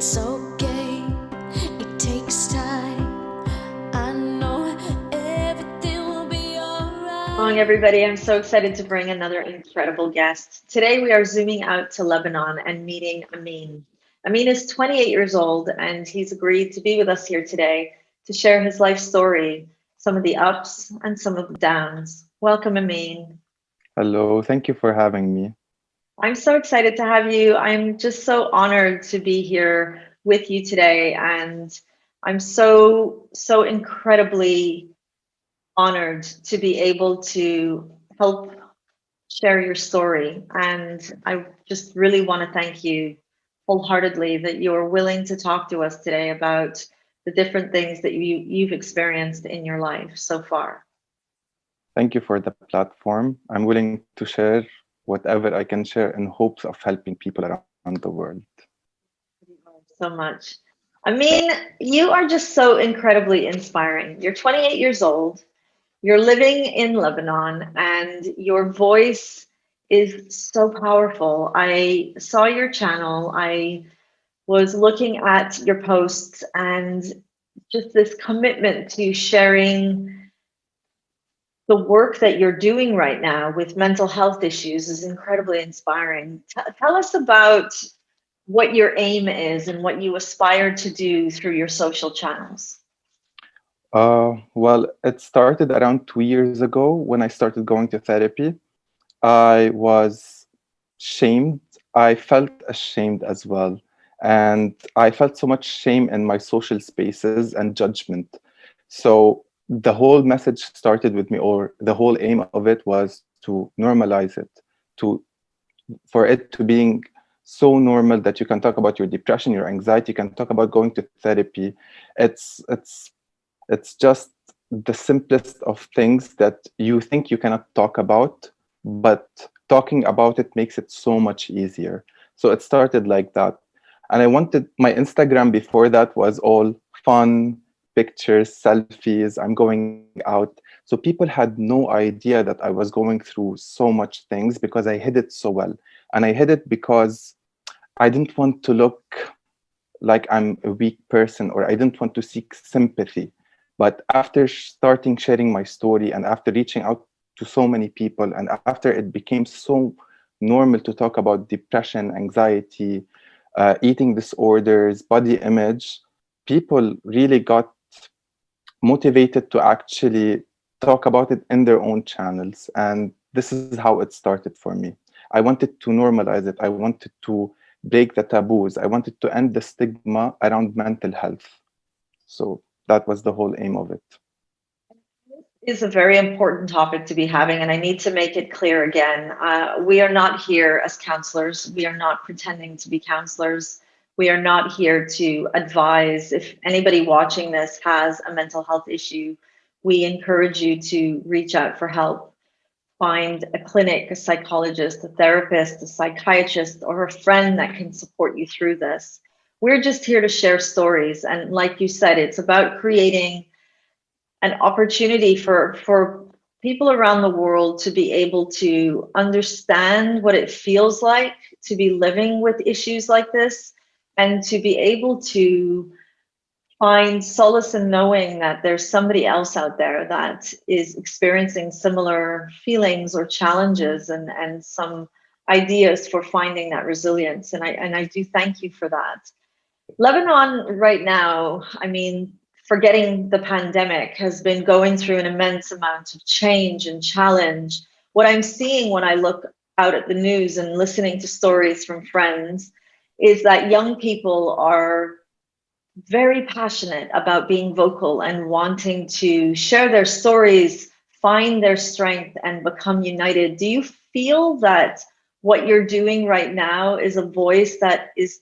It's okay, it takes time. I know everything will be Morning, alright. everybody. I'm so excited to bring another incredible guest. Today, we are zooming out to Lebanon and meeting Amin. Amin is 28 years old, and he's agreed to be with us here today to share his life story, some of the ups and some of the downs. Welcome, Amin. Hello, thank you for having me. I'm so excited to have you. I'm just so honored to be here with you today, and I'm so incredibly honored to be able to help share your story. And I just really want to thank you wholeheartedly that you're willing to talk to us today about the different things that you've experienced in your life so far. Thank you for the platform. I'm willing to share whatever I can share in hopes of helping people around the world. So much. I mean, you are just so incredibly inspiring. You're 28 years old, you're living in Lebanon, and your voice is so powerful. I saw your channel. I was looking at your posts and just this commitment to sharing the work that you're doing right now with mental health issues is incredibly inspiring. Tell us about what your aim is and what you aspire to do through your social channels. Well, it started around 2 years ago when I started going to therapy. I was shamed. I felt ashamed as well. And I felt so much shame in my social spaces and judgment. So the whole message started with me, or the whole aim of it was to normalize it, to for it to being so normal that you can talk about your depression, your anxiety, you can talk about going to therapy. It's it's it's just the simplest of things that you think you cannot talk about, but talking about it makes it so much easier. So it started like that. And I wanted my Instagram before that was all fun, pictures, selfies, I'm going out. So people had no idea that I was going through so much things because I hid it so well. And I hid it because I didn't want to look like I'm a weak person, or I didn't want to seek sympathy. But after starting sharing my story and after reaching out to so many people, and after it became so normal to talk about depression, anxiety, eating disorders, body image, people really got motivated to actually talk about it in their own channels. And this is how it started for me. I wanted to normalize it. I wanted to break the taboos. I wanted to end the stigma around mental health. So that was the whole aim of it. Is a very important topic to be having, and I need to make it clear again. We are not here as counselors. We are not pretending to be counselors. We are not here to advise. If anybody watching this has a mental health issue, we encourage you to reach out for help. Find a clinic, a psychologist, a therapist, a psychiatrist, or a friend that can support you through this. We're just here to share stories. And like you said, it's about creating an opportunity for people around the world to be able to understand what it feels like to be living with issues like this, and to be able to find solace in knowing that there's somebody else out there that is experiencing similar feelings or challenges, and some ideas for finding that resilience. And I do thank you for that. Lebanon right now, I mean, forgetting the pandemic, has been going through an immense amount of change and challenge. What I'm seeing when I look out at the news and listening to stories from friends is that young people are very passionate about being vocal and wanting to share their stories, find their strength, and become united. Do you feel that what you're doing right now is a voice that is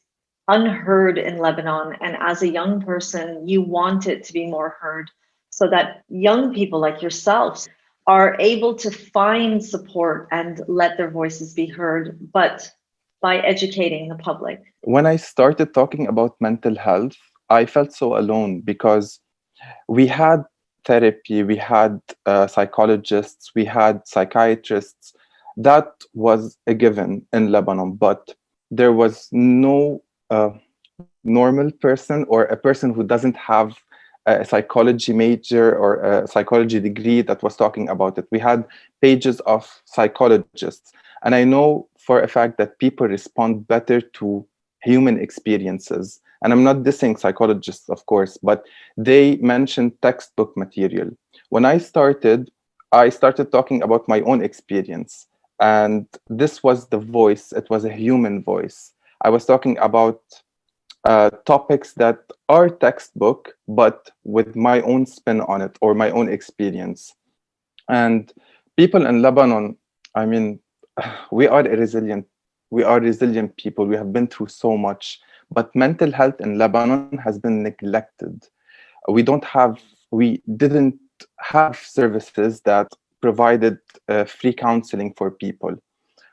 unheard in Lebanon? And as a young person, you want it to be more heard so that young people like yourselves are able to find support and let their voices be heard, but by educating the public. When I started talking about mental health, I felt so alone because we had therapy, we had psychologists, we had psychiatrists. That was a given in Lebanon, but there was no normal person or a person who doesn't have a psychology major or a psychology degree that was talking about it. We had pages of psychologists. And I know for a fact that people respond better to human experiences. And I'm not dissing psychologists, of course, but they mentioned textbook material. When I started talking about my own experience. And this was the voice, it was a human voice. I was talking about topics that are textbook, but with my own spin on it or my own experience. And people in Lebanon, I mean, we are a resilient, we are resilient people. We have been through so much, but mental health in Lebanon has been neglected. We didn't have services that provided free counseling for people.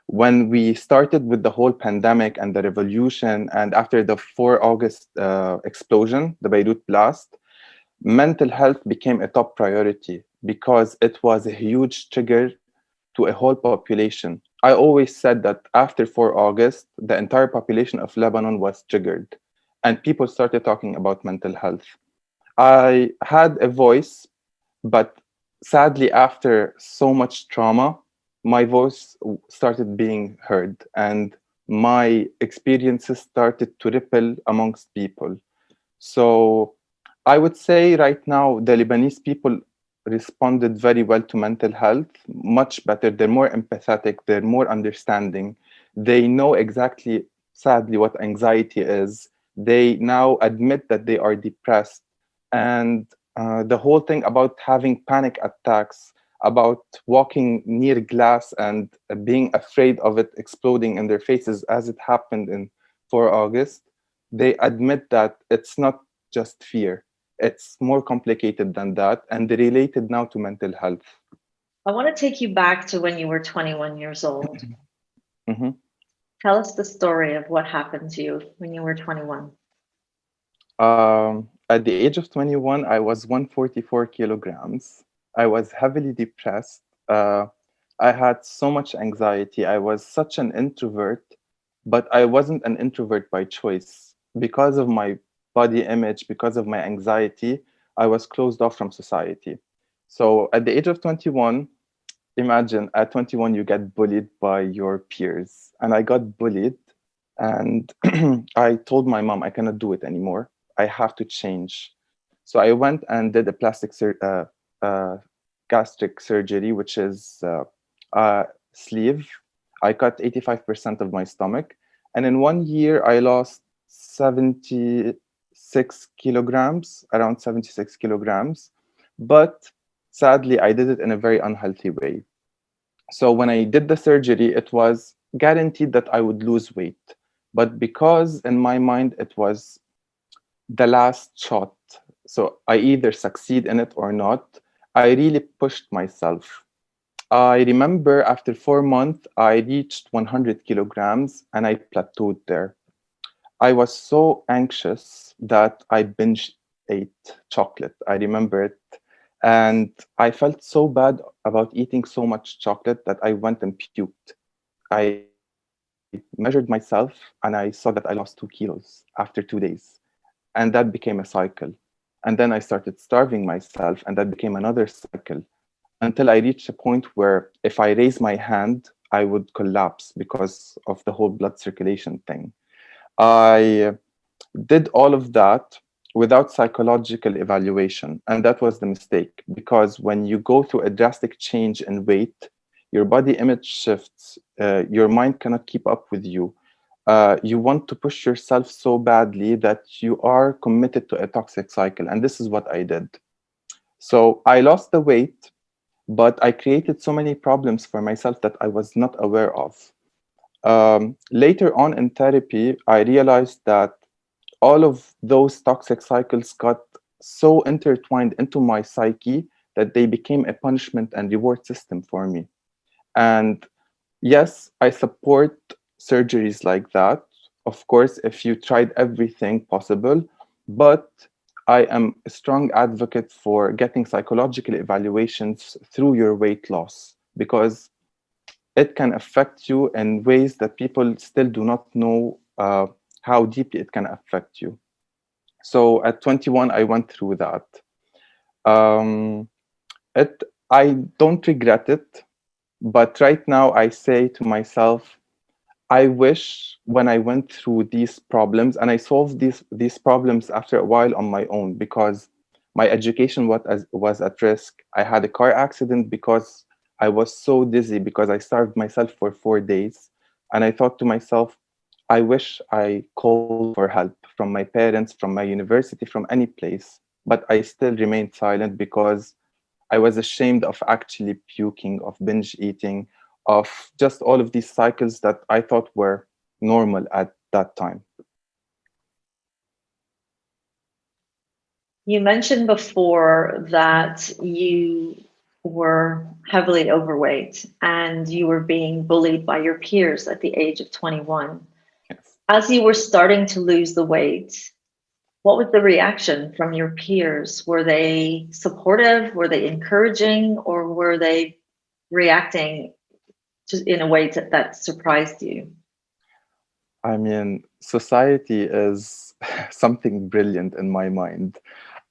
When we started with the whole pandemic and the revolution, and after the 4 August explosion, the Beirut blast, mental health became a top priority because it was a huge trigger to a whole population. I always said that after 4 August, the entire population of Lebanon was triggered, and people started talking about mental health. I had a voice, but sadly, after so much trauma, my voice started being heard, and my experiences started to ripple amongst people. So I would say right now, the Lebanese people responded very well to mental health, much better. They're more empathetic, they're more understanding. They know exactly, sadly, what anxiety is. They now admit that they are depressed. And the whole thing about having panic attacks, about walking near glass and being afraid of it exploding in their faces, as it happened in 4 August, they admit that it's not just fear. It's more complicated than that, and they related now to mental health. I want to take you back to when you were 21 years old. Mhm. Tell us the story of what happened to you when you were 21. At the age of 21, I was 144 kilograms. I was heavily depressed. I had so much anxiety. I was such an introvert, but I wasn't an introvert by choice. Because of my body image, because of my anxiety, I was closed off from society. So at the age of 21, imagine at 21, you get bullied by your peers. And I got bullied. And I told my mom, I cannot do it anymore. I have to change. So I went and did a gastric surgery, which is sleeve. I cut 85% of my stomach. And in 1 year, I lost 76 kilograms, around 76 kilograms. But sadly, I did it in a very unhealthy way. So when I did the surgery, it was guaranteed that I would lose weight. But because in my mind, it was the last shot, so I either succeed in it or not, I really pushed myself. I remember after 4 months, I reached 100 kilograms and I plateaued there. I was so anxious that I binge ate chocolate. I remember it. And I felt so bad about eating so much chocolate that I went and puked. I measured myself and I saw that I lost 2 kilos after 2 days. And that became a cycle. And then I started starving myself, and that became another cycle until I reached a point where if I raise my hand, I would collapse because of the whole blood circulation thing. I did all of that without psychological evaluation. And that was the mistake because when you go through a drastic change in weight, your body image shifts, your mind cannot keep up with you. You want to push yourself so badly that you are committed to a toxic cycle. And this is what I did. So I lost the weight, but I created so many problems for myself that I was not aware of. Later on in therapy, I realized that all of those toxic cycles got so intertwined into my psyche that they became a punishment and reward system for me. And yes, I support surgeries like that. Of course, if you tried everything possible, but I am a strong advocate for getting psychological evaluations through your weight loss because it can affect you in ways that people still do not know how deeply it can affect you. So at 21, I went through that. Um, I don't regret it, but right now I say to myself, I wish when I went through these problems and I solved these problems after a while on my own, because my education was at risk. I had a car accident because I was so dizzy because I starved myself for 4 days. And I thought to myself, I wish I called for help from my parents, from my university, from any place. But I still remained silent because I was ashamed of actually puking, of binge eating, of just all of these cycles that I thought were normal at that time. You mentioned before that you were heavily overweight and you were being bullied by your peers at the age of 21. Yes. As you were starting to lose the weight, what was the reaction from your peers? Were they supportive? Were they encouraging? Or were they reacting just in a way that surprised you? I mean, society is something brilliant in my mind.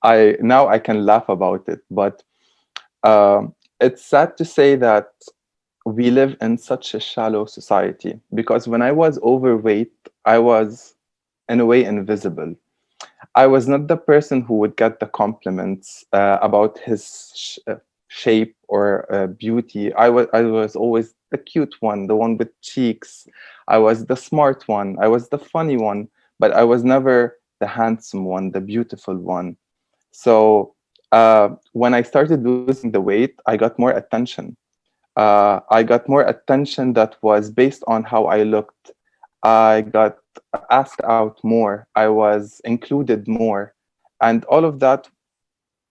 I can laugh about it, but it's sad to say that we live in such a shallow society, because when I was overweight, I was in a way invisible. I was not the person who would get the compliments about his shape or beauty. I was always the cute one, the one with cheeks. I was the smart one. I was the funny one, but I was never the handsome one, the beautiful one. So when I started losing the weight, I got more attention. I got more attention that was based on how I looked. I got asked out more. I was included more. And all of that,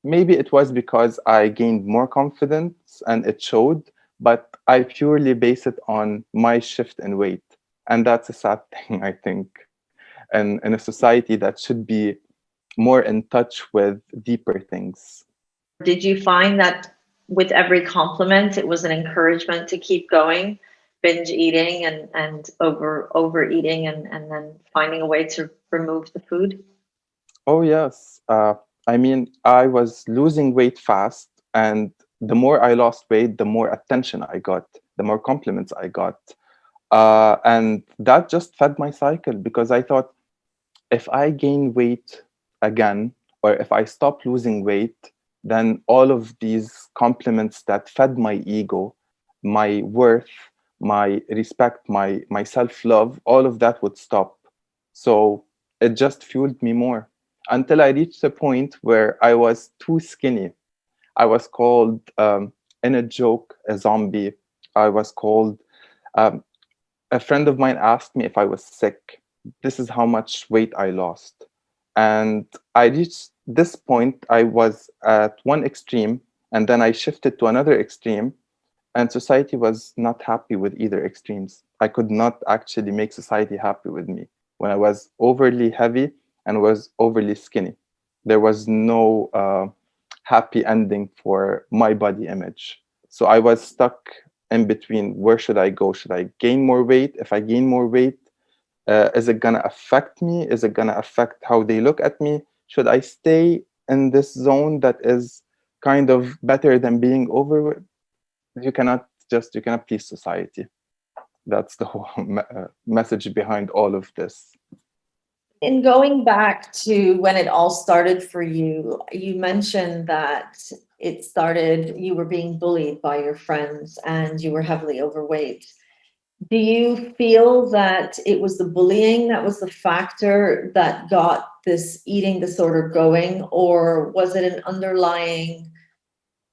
maybe it was because I gained more confidence and it showed, but I purely base it on my shift in weight. And that's a sad thing, I think, in a society that should be more in touch with deeper things. Did you find that with every compliment, it was an encouragement to keep going, binge eating and overeating and then finding a way to remove the food? Oh, yes. I mean, I was losing weight fast, and the more I lost weight, the more attention I got, the more compliments I got. And that just fed my cycle, because I thought, if I gain weight again, or if I stop losing weight, then all of these compliments that fed my ego, my worth, my respect, my self-love, all of that would stop. So it just fueled me more, until I reached a point where I was too skinny. I was called, in a joke, a zombie. I was called, um, a friend of mine asked me if I was sick. This is how much weight I lost. And I reached this point, I was at one extreme, and then I shifted to another extreme, and society was not happy with either extremes. I could not actually make society happy with me when I was overly heavy and was overly skinny. There was no happy ending for my body image. So I was stuck in between. Where should I go? Should I gain more weight? If I gain more weight, is it gonna affect me? Is it gonna affect how they look at me? Should I stay in this zone that is kind of better than being overweight? You cannot please society. That's the whole message behind all of this. In going back to when it all started for you, you mentioned that it started, you were being bullied by your friends and you were heavily overweight. Do you feel that it was the bullying that was the factor that got this eating disorder going, or was it an underlying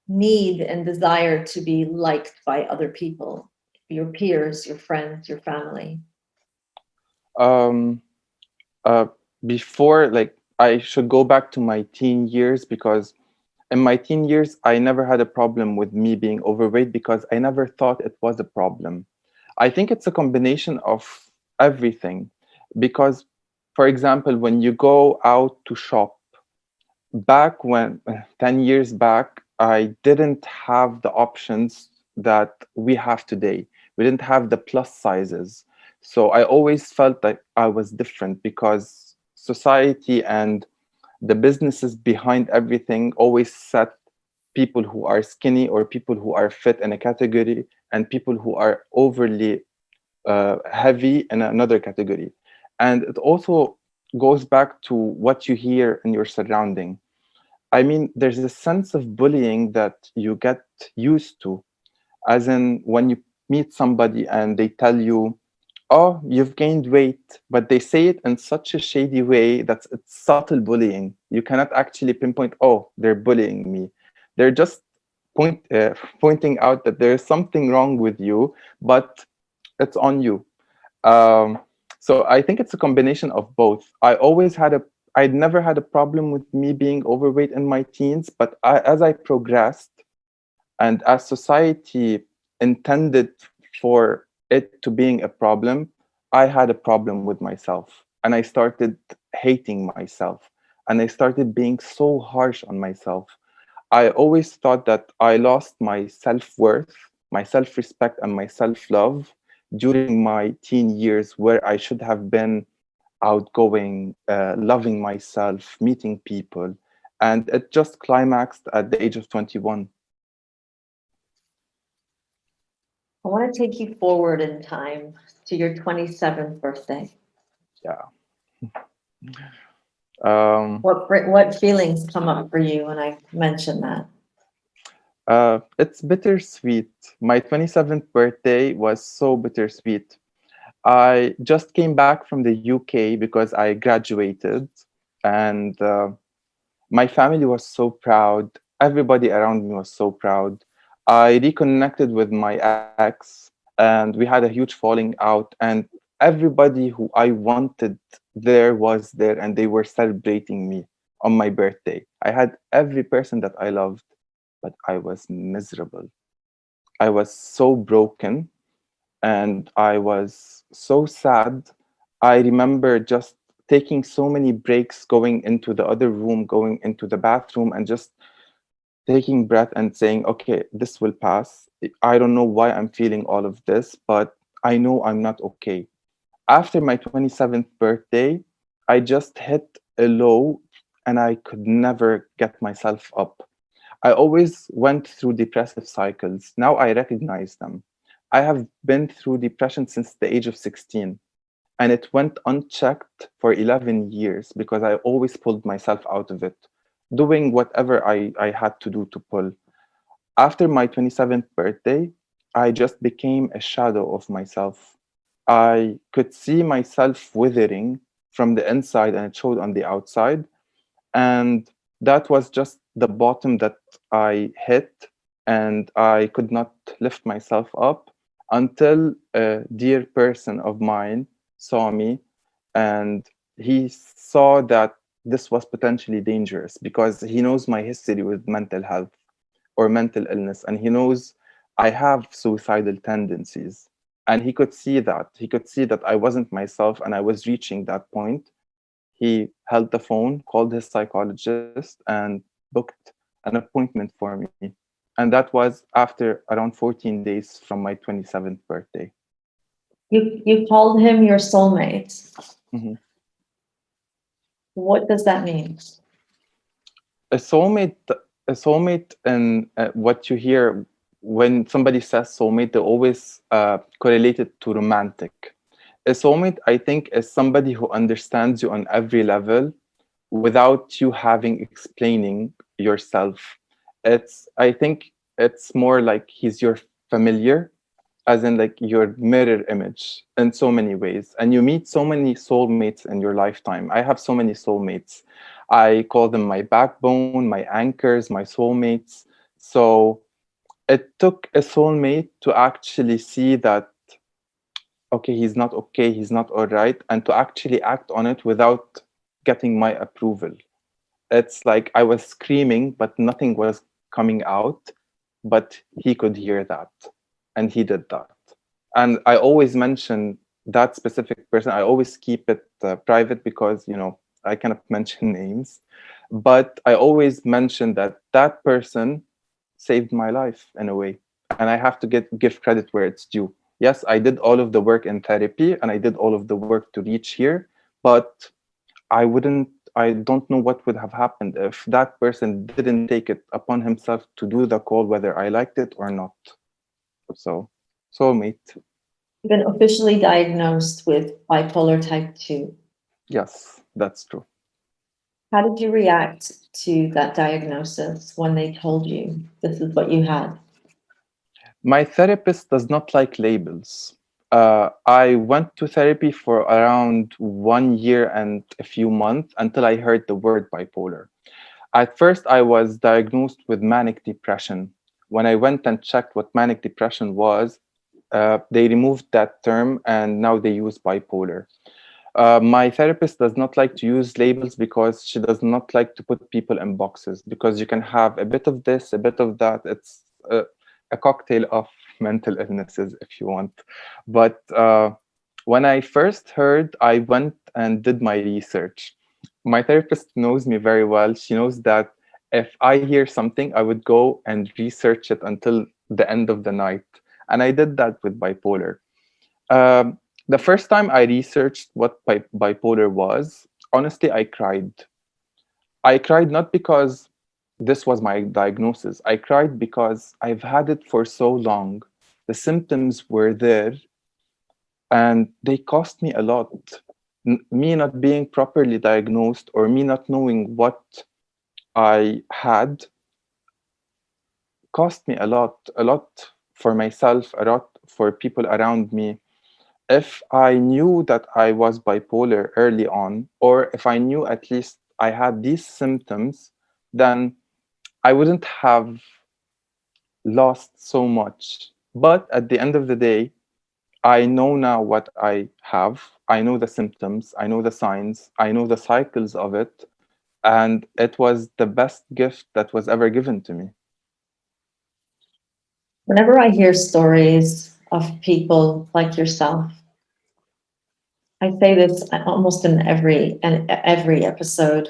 need and desire to be liked by other people, your peers, your friends, your family? Um, uh, Before, like, I should go back to my teen years, because in my teen years, I never had a problem with me being overweight because I never thought it was a problem. I think it's a combination of everything. Because, for example, when you go out to shop, back when 10 years back, I didn't have the options that we have today. We didn't have the plus sizes. So I always felt like I was different, because society and The businesses behind everything always set people who are skinny or people who are fit in a category, and people who are overly heavy in another category. And it also goes back to what you hear in your surrounding. I mean, there's a sense of bullying that you get used to, as in when you meet somebody and they tell you, oh, you've gained weight, but they say it in such a shady way that it's subtle bullying. You cannot actually pinpoint, oh, they're bullying me. They're just pointing out that there's something wrong with you, but it's on you. Um, so I think it's a combination of both. I'd never had a problem with me being overweight in my teens, but as I progressed and as society intended for it to being a problem, I had a problem with myself. And I started hating myself. And I started being so harsh on myself. I always thought that I lost my self worth, my self respect, and my self love during my teen years, where I should have been outgoing, loving myself, meeting people. And it just climaxed at the age of 21. I want to take you forward in time to your 27th birthday. Yeah. Um, What feelings come up for you when I mention that? it's bittersweet. My 27th birthday was so bittersweet. I just came back from the UK because I graduated, and my family was so proud. Everybody around me was so proud. I reconnected with my ex, and we had a huge falling out, and everybody who I wanted there was there, and they were celebrating me on my birthday. I had every person that I loved, but I was miserable. I was so broken, and I was so sad. I remember just taking so many breaks, going into the other room, going into the bathroom, and just taking breath and saying, okay, this will pass. I don't know why I'm feeling all of this, but I know I'm not okay. After my 27th birthday, I just hit a low and I could never get myself up. I always went through depressive cycles. Now I recognize them. I have been through depression since the age of 16, and it went unchecked for 11 years because I always pulled myself out of it, doing whatever I had to do to pull. After my 27th birthday, I just became a shadow of myself. I could see myself withering from the inside, and it showed on the outside. And that was just the bottom that I hit, and I could not lift myself up until a dear person of mine saw me, and he saw that this was potentially dangerous because he knows my history with mental health or mental illness, and he knows I have suicidal tendencies. And he could see that I wasn't myself and I was reaching that point. He held the phone, called his psychologist, and booked an appointment for me. And that was after around 14 days from my 27th birthday. You called him your soulmate. Mhm. What does that mean? A soulmate, a soulmate, and what you hear when somebody says soulmate, they always correlate it to romantic. A soulmate, I think, is somebody who understands you on every level without you having explaining yourself. I think it's more like he's your familiar, as in like your mirror image in so many ways. And you meet so many soulmates in your lifetime. I have so many soulmates. I call them my backbone, my anchors, my soulmates. So it took a soulmate to actually see that, okay, he's not all right, and to actually act on it without getting my approval. It's like I was screaming, but nothing was coming out, but he could hear that, and he did that. And I always mention that specific person. I always keep it private because, I cannot mention names, but I always mention that that person saved my life in a way, and I have to give credit where it's due. Yes, I did all of the work in therapy and I did all of the work to reach here, but I wouldn't I don't know what would have happened if that person didn't take it upon himself to do the call, whether I liked it or not. So, soulmate. You've been officially diagnosed with bipolar type 2. Yes, that's true. How did you react to that diagnosis when they told you this is what you had? My therapist does not like labels. I went to therapy for around 1 year and a few months until I heard the word bipolar. At first, I was diagnosed with manic depression. When I went and checked what manic depression was, they removed that term and now they use bipolar. My therapist does not like to use labels because she does not like to put people in boxes, because you can have a bit of this, a bit of that. It's a cocktail of mental illnesses, if you want. But when I first heard, I went and did my research. My therapist knows me very well. She knows that if I hear something, I would go and research it until the end of the night. And I did that with bipolar. Um, the first time I researched what bipolar was, honestly, I cried. I cried not because this was my diagnosis. I cried because I've had it for so long. The symptoms were there and they cost me a lot. Me not being properly diagnosed or me not knowing what I had cost me a lot for myself, a lot for people around me. If I knew that I was bipolar early on, or if I knew at least I had these symptoms, then I wouldn't have lost so much. But at the end of the day, I know now what I have. I know the symptoms, I know the signs, I know the cycles of it. And it was the best gift that was ever given to me. Whenever I hear stories of people like yourself, I say this almost in every episode.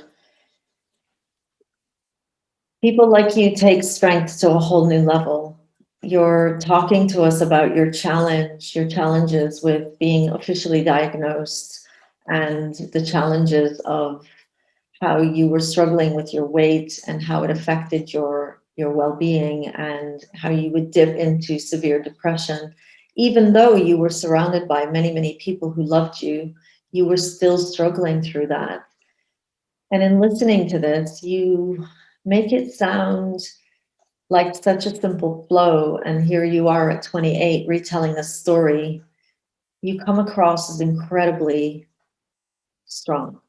People like you take strength to a whole new level. You're talking to us about your challenges with being officially diagnosed and the challenges of how you were struggling with your weight and how it affected your well-being and how you would dip into severe depression. Even though you were surrounded by many people who loved you, you were still struggling through that. And in listening to this, you make it sound like such a simple flow. And here you are at 28 retelling this story. You come across as incredibly strong.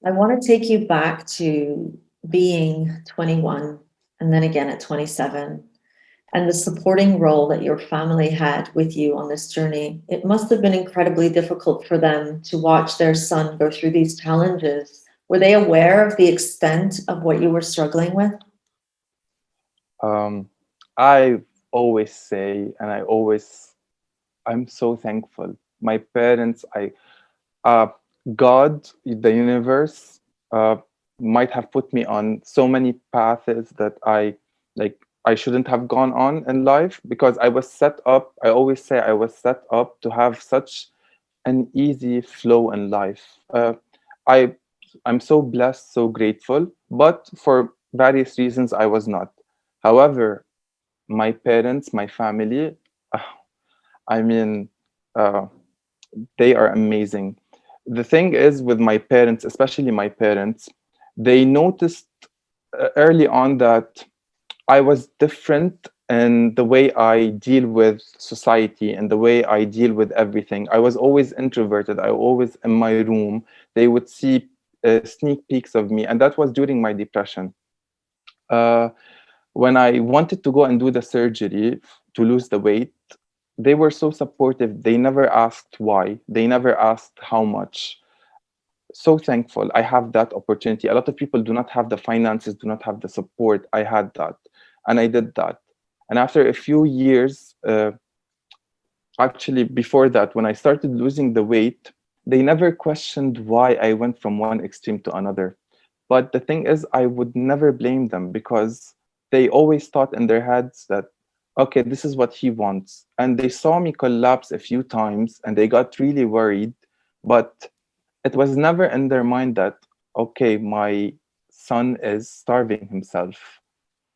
I want to take you back to being 21 and then again at 27 and the supporting role that your family had with you on this journey. It must have been incredibly difficult for them to watch their son go through these challenges. Were they aware of the extent of what you were struggling with? I always say, and I'm so thankful. My parents, uh, God, the universe, uh, might have put me on so many paths that like I shouldn't have gone on in life, because I was set up. I always say I was set up to have such an easy flow in life. I I'm so blessed, so grateful, but for various reasons I was not. However, my parents, my family, uh, I mean, uh, they are amazing. The thing is with my parents, especially my parents, they noticed early on that I was different in the way I deal with society and the way I deal with everything. I was always introverted. I always in my room. They would see sneak peeks of me, and that was during my depression. Uh, when I wanted to go and do the surgery to lose the weight, they were so supportive. They never asked why. They never asked how much. So thankful I have that opportunity. A lot of people do not have the finances, do not have the support. I had that, and I did that. And after a few years, actually before that, when I started losing the weight, they never questioned why I went from one extreme to another. But the thing is, I would never blame them, because they always thought in their heads that, okay, this is what he wants. And they saw me collapse a few times and they got really worried. But it was never in their mind that, okay, my son is starving himself.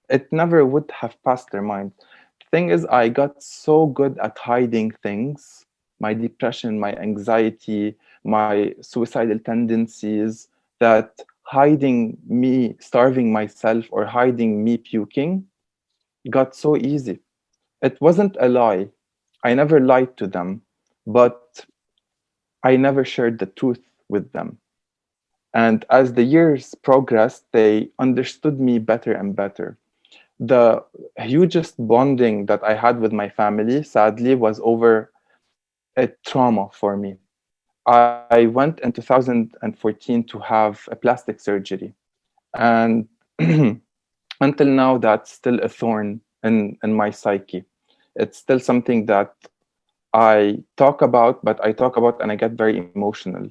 It never would have passed their mind. The thing is, I got so good at hiding things, my depression, my anxiety, my suicidal tendencies, that hiding me starving myself or hiding me puking got so easy. It wasn't a lie. I never lied to them, but I never shared the truth with them. And as the years progressed, they understood me better and better. The hugest bonding that I had with my family, sadly, was over a trauma for me. I went in 2014 to have a plastic surgery. And until now, that's still a thorn in my psyche. It's still something that I talk about, but I talk about and I get very emotional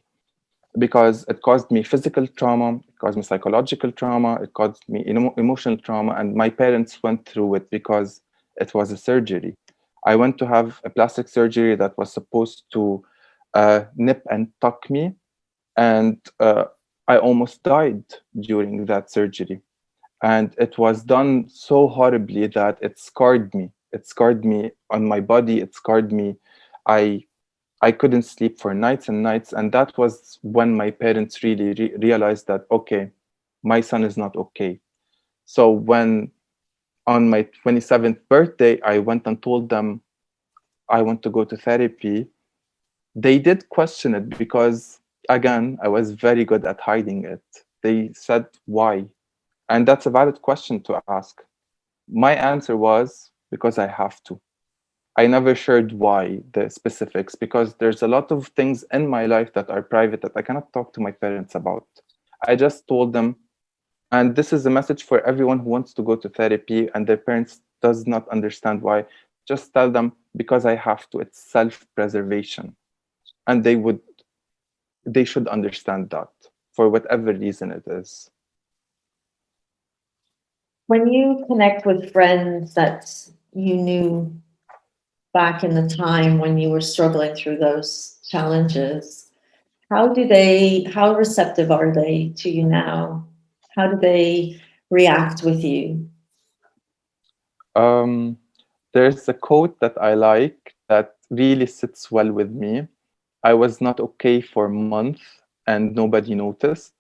because it caused me physical trauma, it caused me psychological trauma, it caused me emotional trauma, and my parents went through it because it was a surgery. I went to have a plastic surgery that was supposed to nip and tuck me, and I almost died during that surgery. And it was done so horribly that it scarred me. It scarred me on my body. It scarred me. I I couldn't sleep for nights and nights, and that was when my parents really realized that, okay, my son is not okay. So when on my 27th birthday I went and told them I want to go to therapy, they did question it because, again, I was very good at hiding it. They said, why? And that's a valid question to ask. My answer was, because I have to. I never shared why, the specifics, because there's a lot of things in my life that are private that I cannot talk to my parents about. I just told them, and this is a message for everyone who wants to go to therapy and their parents does not understand why. Just tell them, because I have to. It's self-preservation, and they should understand that for whatever reason it is. When you connect with friends that you knew back in the time when you were struggling through those challenges, how receptive are they to you now? How do they react with you? Um, there's a quote that I like that really sits well with me. I was not okay for a month and nobody noticed.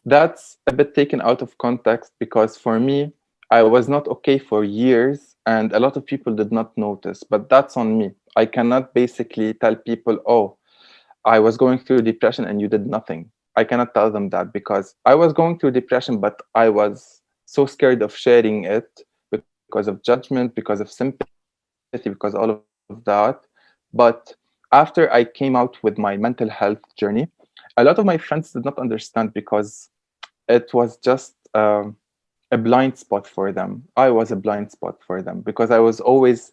That's a bit taken out of context because for me, I was not okay for years and a lot of people did not notice, but that's on me. I cannot basically tell people, oh, I was going through depression and you did nothing. I cannot tell them that because I was going through depression, but I was so scared of sharing it because of judgment, because of sympathy, because all of that. But after I came out with my mental health journey, a lot of my friends did not understand because it was just a blind spot for them. I was a blind spot for them because I was always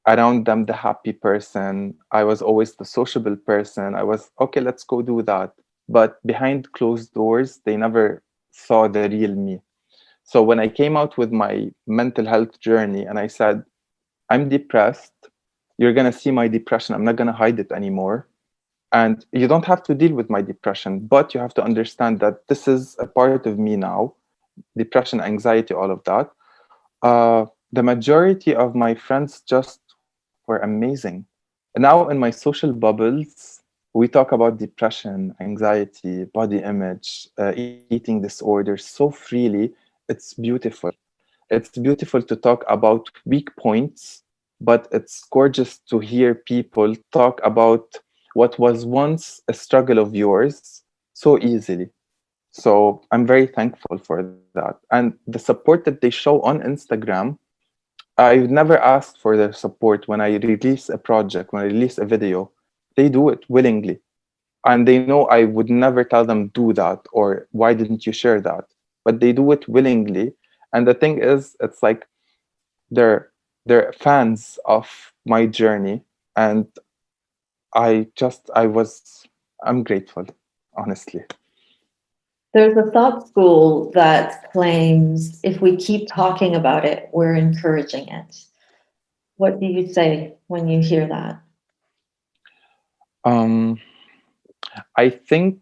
around them, the happy person. I was always the sociable person. I was, okay, let's go do that. But behind closed doors, they never saw the real me. So when I came out with my mental health journey and I said, I'm depressed, you're going to see my depression. I'm not going to hide it anymore. And you don't have to deal with my depression, but you have to understand that this is a part of me now, depression, anxiety, all of that. The majority of my friends just were amazing. Now, in my social bubbles, we talk about depression, anxiety, body image, eating disorders so freely. It's beautiful. It's beautiful to talk about weak points, but it's gorgeous to hear people talk about what was once a struggle of yours so easily. So I'm very thankful for that. And the support that they show on Instagram, I've never asked for their support when I release a project, when I release a video. They do it willingly. And they know I would never tell them do that or why didn't you share that? But they do it willingly. And the thing is, it's like they're they're fans of my journey. And I'm grateful, honestly. There's a thought school that claims if we keep talking about it, we're encouraging it. What do you say when you hear that? Um, I think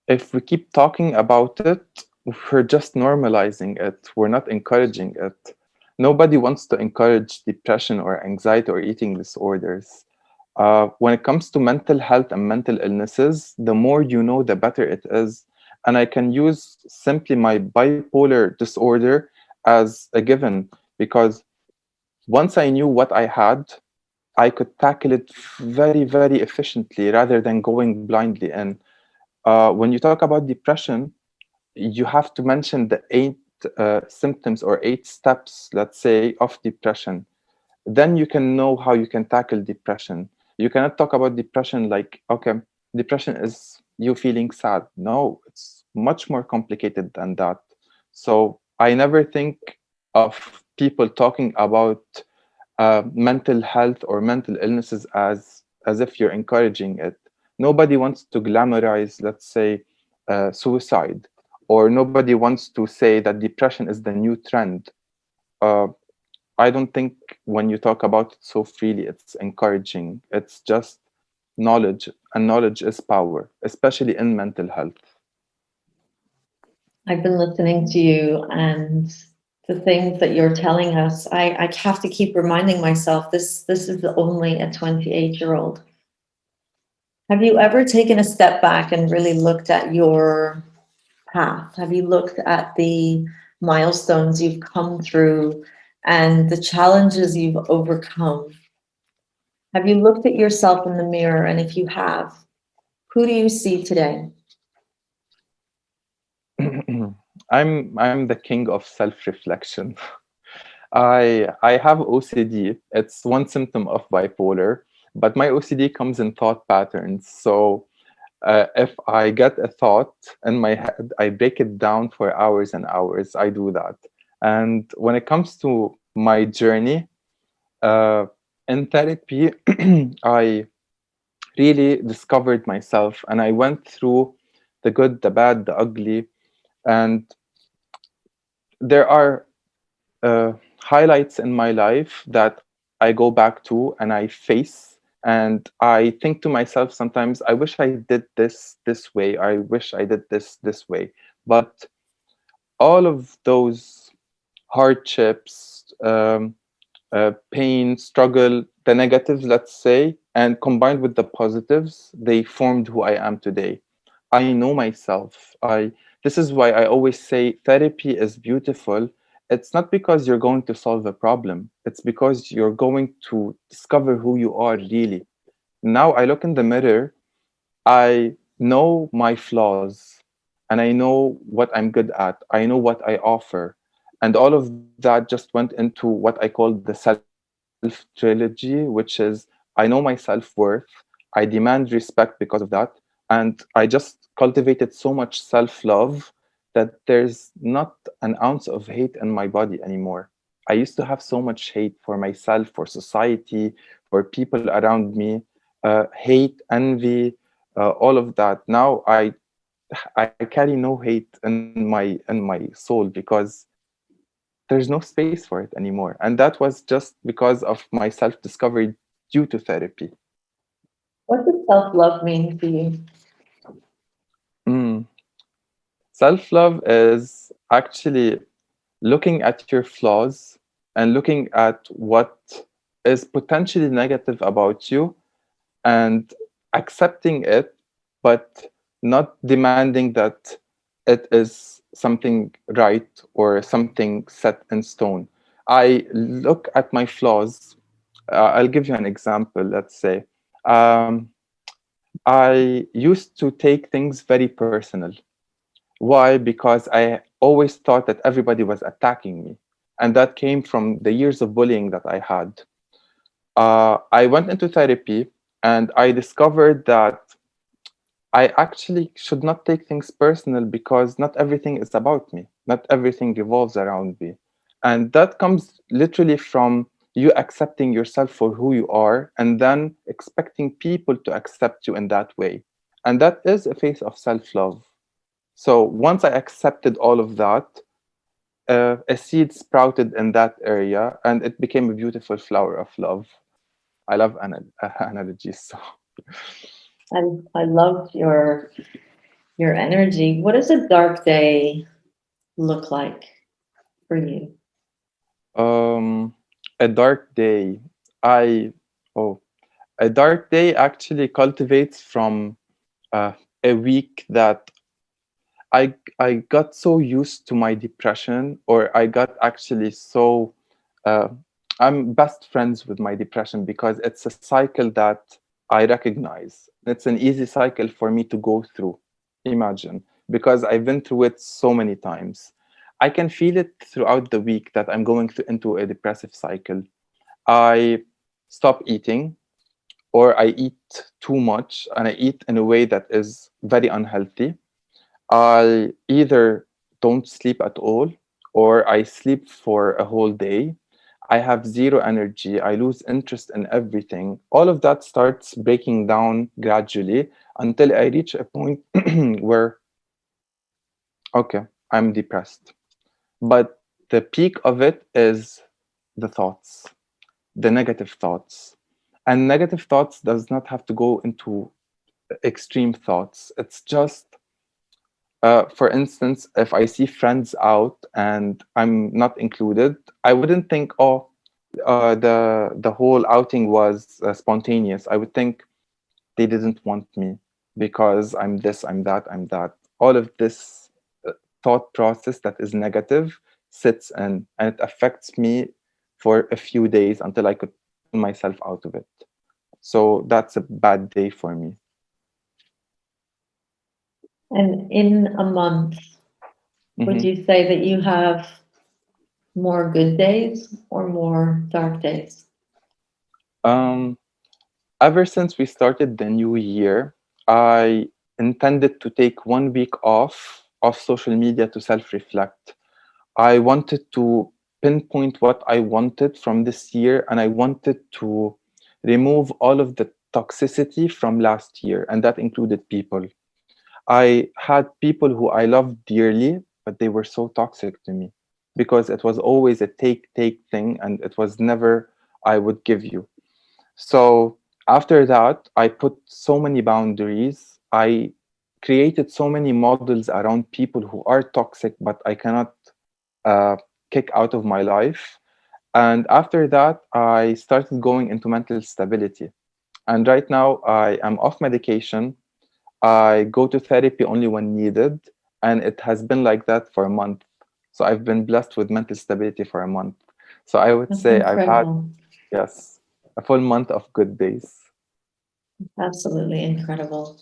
if we keep talking about it, we're just normalizing it. We're not encouraging it. Nobody wants to encourage depression or anxiety or eating disorders. When it comes to mental health and mental illnesses, the more you know, the better it is. And I can use simply my bipolar disorder as a given, because once I knew what I had, I could tackle it very, very efficiently rather than going blindly in. When you talk about depression, you have to mention the 8 symptoms or 8 steps, let's say, of depression. Then you can know how you can tackle depression. You cannot talk about depression like, okay, depression is you feeling sad. No, it's much more complicated than that. So I never think of people talking about mental health or mental illnesses as if you're encouraging it. Nobody wants to glamorize, let's say, suicide, or nobody wants to say that depression is the new trend. Uh, I don't think when you talk about it so freely, it's encouraging. It's just knowledge, and knowledge is power, especially in mental health. I've been listening to you and the things that you're telling us. I have to keep reminding myself this is only a 28-year-old. Have you ever taken a step back and really looked at your path? Have you looked at the milestones you've come through and the challenges you've overcome? Have you looked at yourself in the mirror? And if you have, who do you see today? I'm the king of self-reflection. I have OCD. It's one symptom of bipolar, but my OCD comes in thought patterns. So if I get a thought in my head, I break it down for hours and hours. I do that. And when it comes to my journey in therapy, I really discovered myself, and I went through the good, the bad, the ugly. And there are highlights in my life that I go back to and I face, and I think to myself sometimes, I wish I did this way, I wish I did this way. But all of those hardships, pain, struggle, the negatives, let's say, and combined with the positives, they formed who I am today. I know myself. This is why I always say therapy is beautiful. It's not because you're going to solve a problem. It's because you're going to discover who you are really. Now I look in the mirror, I know my flaws, and I know what I'm good at. I know what I offer. And all of that just went into what I call the self trilogy, which is I know my self worth, I demand respect because of that, and I just cultivated so much self love that there's not an ounce of hate in my body anymore. I used to have so much hate for myself, for society, for people around me, hate, envy, all of that. Now I carry no hate in my soul because there's no space for it anymore. And that was just because of my self-discovery due to therapy. What does self-love mean to you? Mm. Self-love is actually looking at your flaws and looking at what is potentially negative about you and accepting it, but not demanding that it is something right or something set in stone. I look at my flaws. I'll give you an example. Let's say I used to take things very personal. Why? Because I always thought that everybody was attacking me. And that came from the years of bullying that I had. I went into therapy and I discovered that I actually should not take things personal because not everything is about me. Not everything revolves around me. And that comes literally from you accepting yourself for who you are and then expecting people to accept you in that way. And that is a phase of self love. So once I accepted all of that, a seed sprouted in that area and it became a beautiful flower of love. I love analogies. So I love your energy. What does a dark day look like for you? Um, a dark day. I oh, a dark day actually cultivates from uh, a week that I got so used to my depression, or I got actually so uh, I'm best friends with my depression because it's a cycle that I recognize. It's an easy cycle for me to go through. Imagine, because I've been through it so many times. I can feel it throughout the week that I'm going into a depressive cycle. I stop eating, or I eat too much, and I eat in a way that is very unhealthy. I either don't sleep at all, or I sleep for a whole day. I have zero energy. I lose interest in everything. All of that starts breaking down gradually until I reach a point where, okay, I'm depressed. But the peak of it is the thoughts, the negative thoughts. And negative thoughts does not have to go into extreme thoughts. It's just for instance, if I see friends out and I'm not included, I wouldn't think, oh, the whole outing was spontaneous. I would think they didn't want me because I'm this, I'm that, I'm that. All of this thought process that is negative sits in, and it affects me for a few days until I could pull myself out of it. So that's a bad day for me. And in a month, would Mhm. you say that you have more good days or more dark days? Um, Ever since we started the new year, I intended to take 1 week off social media to self-reflect. I wanted to pinpoint what I wanted from this year, and I wanted to remove all of the toxicity from last year, and that included people. I had people who I loved dearly, but they were so toxic to me because it was always a take thing, and it was never I would give you. So after that, I put so many boundaries. I created so many models around people who are toxic, but I cannot uh, kick out of my life. And after that, I started going into mental stability. And right now, I am off medication. I go to therapy only when needed. And it has been like that for a month. So I've been blessed with mental stability for a month. So I would That's say I've had, incredible. yes, a full month of good days. Absolutely incredible.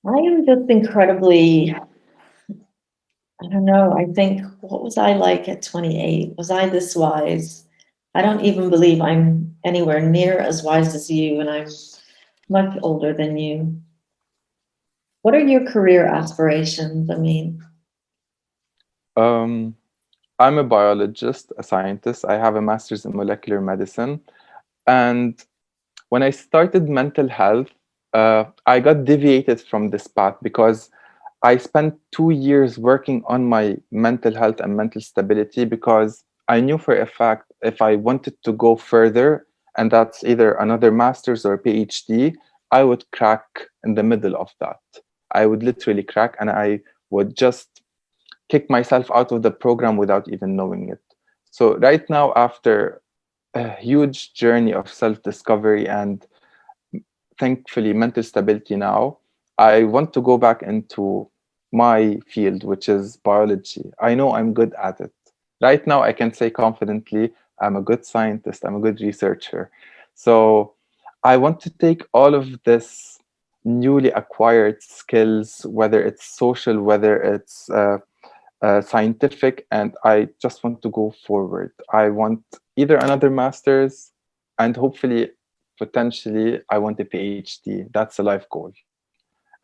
I am just incredibly, I don't know, I think, what was I like at 28? Was I this wise? I don't even believe I'm anywhere near as wise as you, and I'm much older than you. What are your career aspirations? I mean, Um, I'm a biologist, a scientist. I have a master's in molecular medicine. And when I started mental health, I got deviated from this path because I spent 2 years working on my mental health and mental stability because I knew for a fact if I wanted to go further, and that's either another master's or PhD, I would crack in the middle of that. I would literally crack, and I would just kick myself out of the program without even knowing it. So right now, after a huge journey of self-discovery and thankfully mental stability now, I want to go back into my field, which is biology. I know I'm good at it. Right now, I can say confidently, I'm a good scientist, I'm a good researcher. So I want to take all of this newly acquired skills, whether it's social, whether it's scientific, and I just want to go forward. I want either another master's, and hopefully, potentially, I want a PhD. That's a life goal.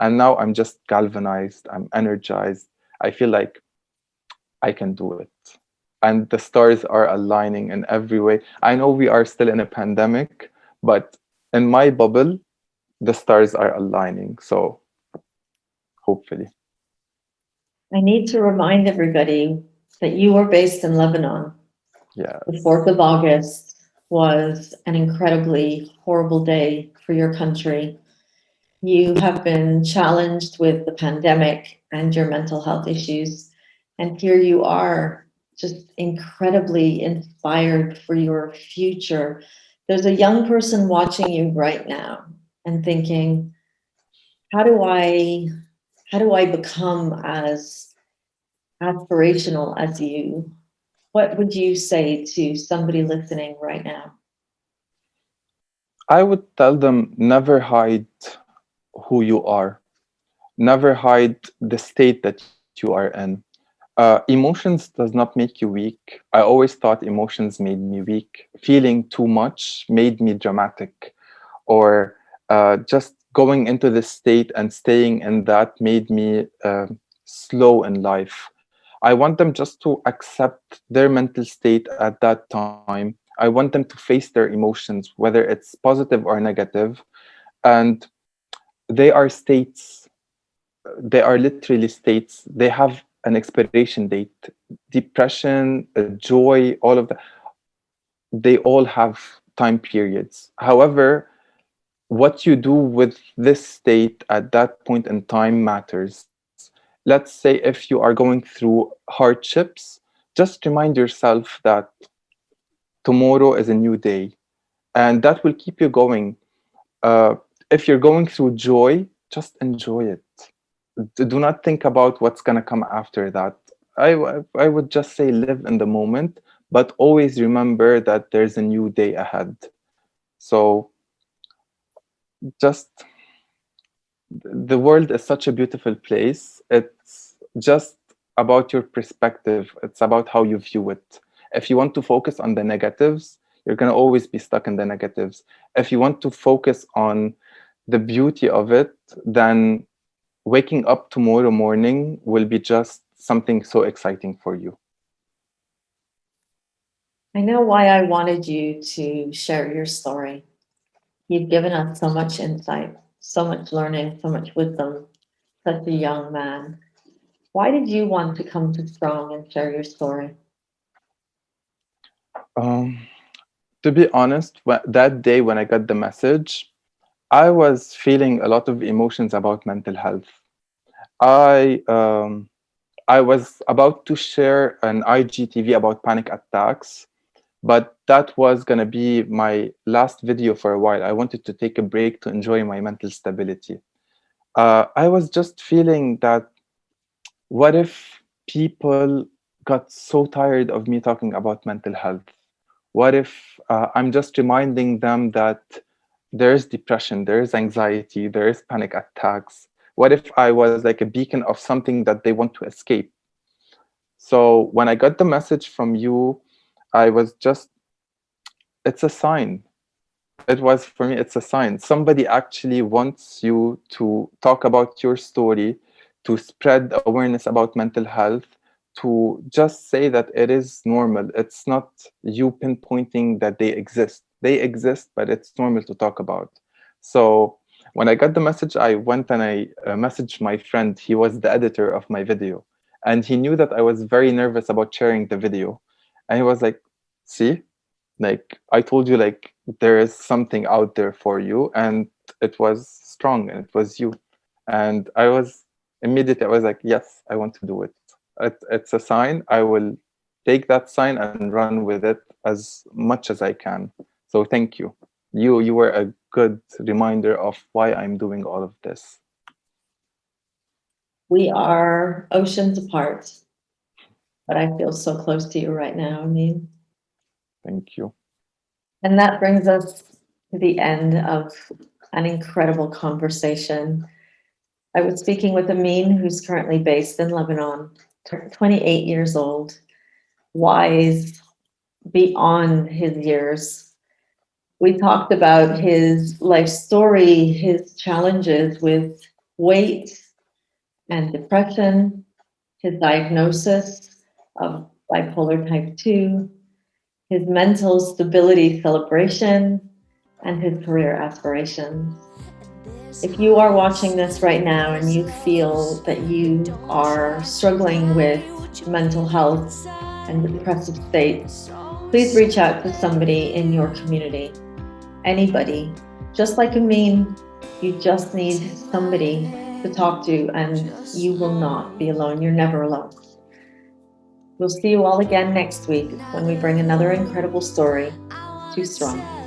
And now I'm just galvanized, I'm energized. I feel like I can do it. And the stars are aligning in every way. I know we are still in a pandemic, but in my bubble, the stars are aligning. So hopefully. I need to remind everybody that you are based in Lebanon. Yeah. The 4th of August was an incredibly horrible day for your country. You have been challenged with the pandemic and your mental health issues. And here you are, just incredibly inspired for your future. There's a young person watching you right now and thinking, how do I become as aspirational as you? What would you say to somebody listening right now? I would tell them never hide who you are, never hide the state that you are in. Emotions does not make you weak. I always thought emotions made me weak. Feeling too much made me dramatic, or just going into this state and staying in that made me slow in life. I want them just to accept their mental state at that time. I want them to face their emotions, whether it's positive or negative, and they are states. They are literally states. They have an expiration date. Depression, joy, all of that, they all have time periods. However, what you do with this state at that point in time matters. Let's say if you are going through hardships, just remind yourself that tomorrow is a new day, and that will keep you going. Uh, if you're going through joy, just enjoy it. Do not think about what's going to come after that. I would just say live in the moment, but always remember that there's a new day ahead. So just the world is such a beautiful place. It's just about your perspective. It's about how you view it. If you want to focus on the negatives, you're going to always be stuck in the negatives. If you want to focus on the beauty of it, then waking up tomorrow morning will be just something so exciting for you. I know why I wanted you to share your story. You've given us so much insight, so much learning, so much wisdom, such a young man. Why did you want to come to Strong and share your story? Um, to be honest, that day when I got the message, I was feeling a lot of emotions about mental health. I I was about to share an IGTV about panic attacks, but that was gonna be my last video for a while. I wanted to take a break to enjoy my mental stability. I was just feeling that what if people got so tired of me talking about mental health? What if I'm just reminding them that there's depression, there's anxiety, there's panic attacks? What if I was like a beacon of something that they want to escape? So when I got the message from you, I was just, it's a sign. It was for me, it's a sign. Somebody actually wants you to talk about your story, to spread awareness about mental health, to just say that it is normal. It's not you pinpointing that they exist. They exist, but it's normal to talk about. So when I got the message, I went and I messaged my friend. He was the editor of my video, and he knew that I was very nervous about sharing the video. And he was like, see, like I told you, like there is something out there for you, and it was strong and it was you. And I was immediately, I was like, yes, I want to do it. It's a sign. I will take that sign and run with it as much as I can. So thank you. You were a good reminder of why I'm doing all of this. We are oceans apart, but I feel so close to you right now, Amin. Thank you. And that brings us to the end of an incredible conversation. I was speaking with Amin, who's currently based in Lebanon, 28 years old, wise beyond his years. We talked about his life story, his challenges with weight and depression, his diagnosis of bipolar type 2, his mental stability celebration, and his career aspirations. If you are watching this right now and you feel that you are struggling with mental health and depressive states, please reach out to somebody in your community. Anybody, just like Amin, You just need somebody to talk to, and you will not be alone. You're never alone. We'll see you all again next week when we bring another incredible story. Too strong.